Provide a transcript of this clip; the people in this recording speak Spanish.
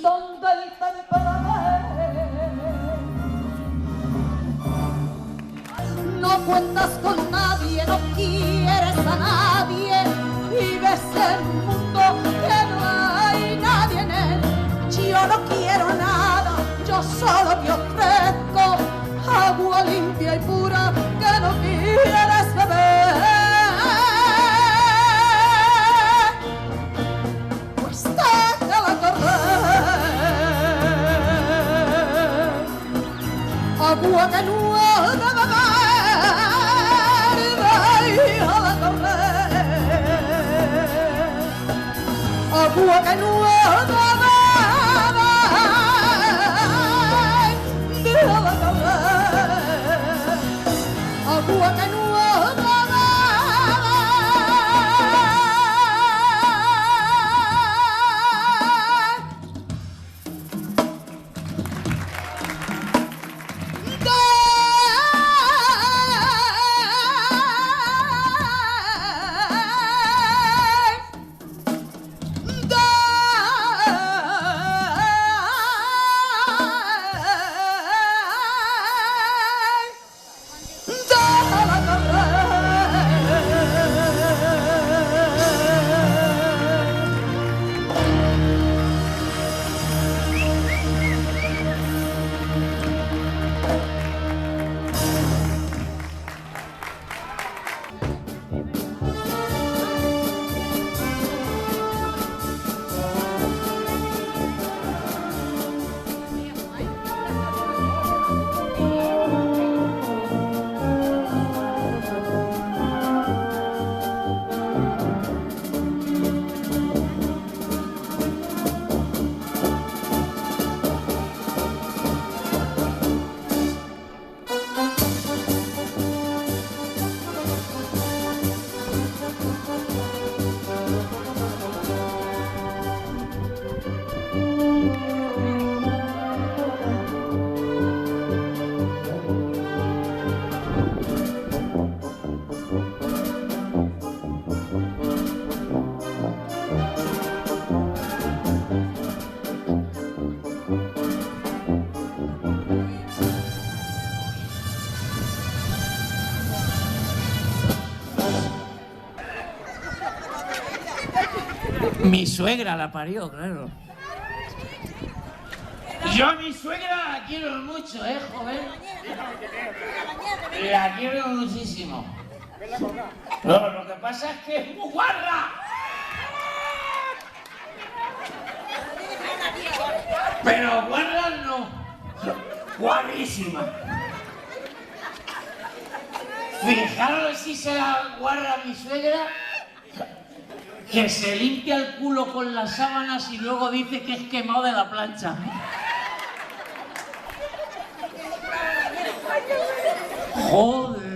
donde el temperamento no cuentas con nadie, no quieres a nadie y ves el mundo que no hay nadie en él. Yo no quiero nada, yo solo te ofrezco agua limpia y pura que no quieres beber. Pues déjala correr, agua que no ha de beber, déjala correr, agua que no ha de beber. Agua que no Mi suegra la parió, claro. Yo a mi suegra la quiero mucho, joven. La quiero muchísimo. No, lo que pasa es que es muy guarra. Pero guarra no. Guarrísima. Fijaros si se la guarra mi suegra, que se limpia el culo con las sábanas y luego dice que es quemado de la plancha. Joder.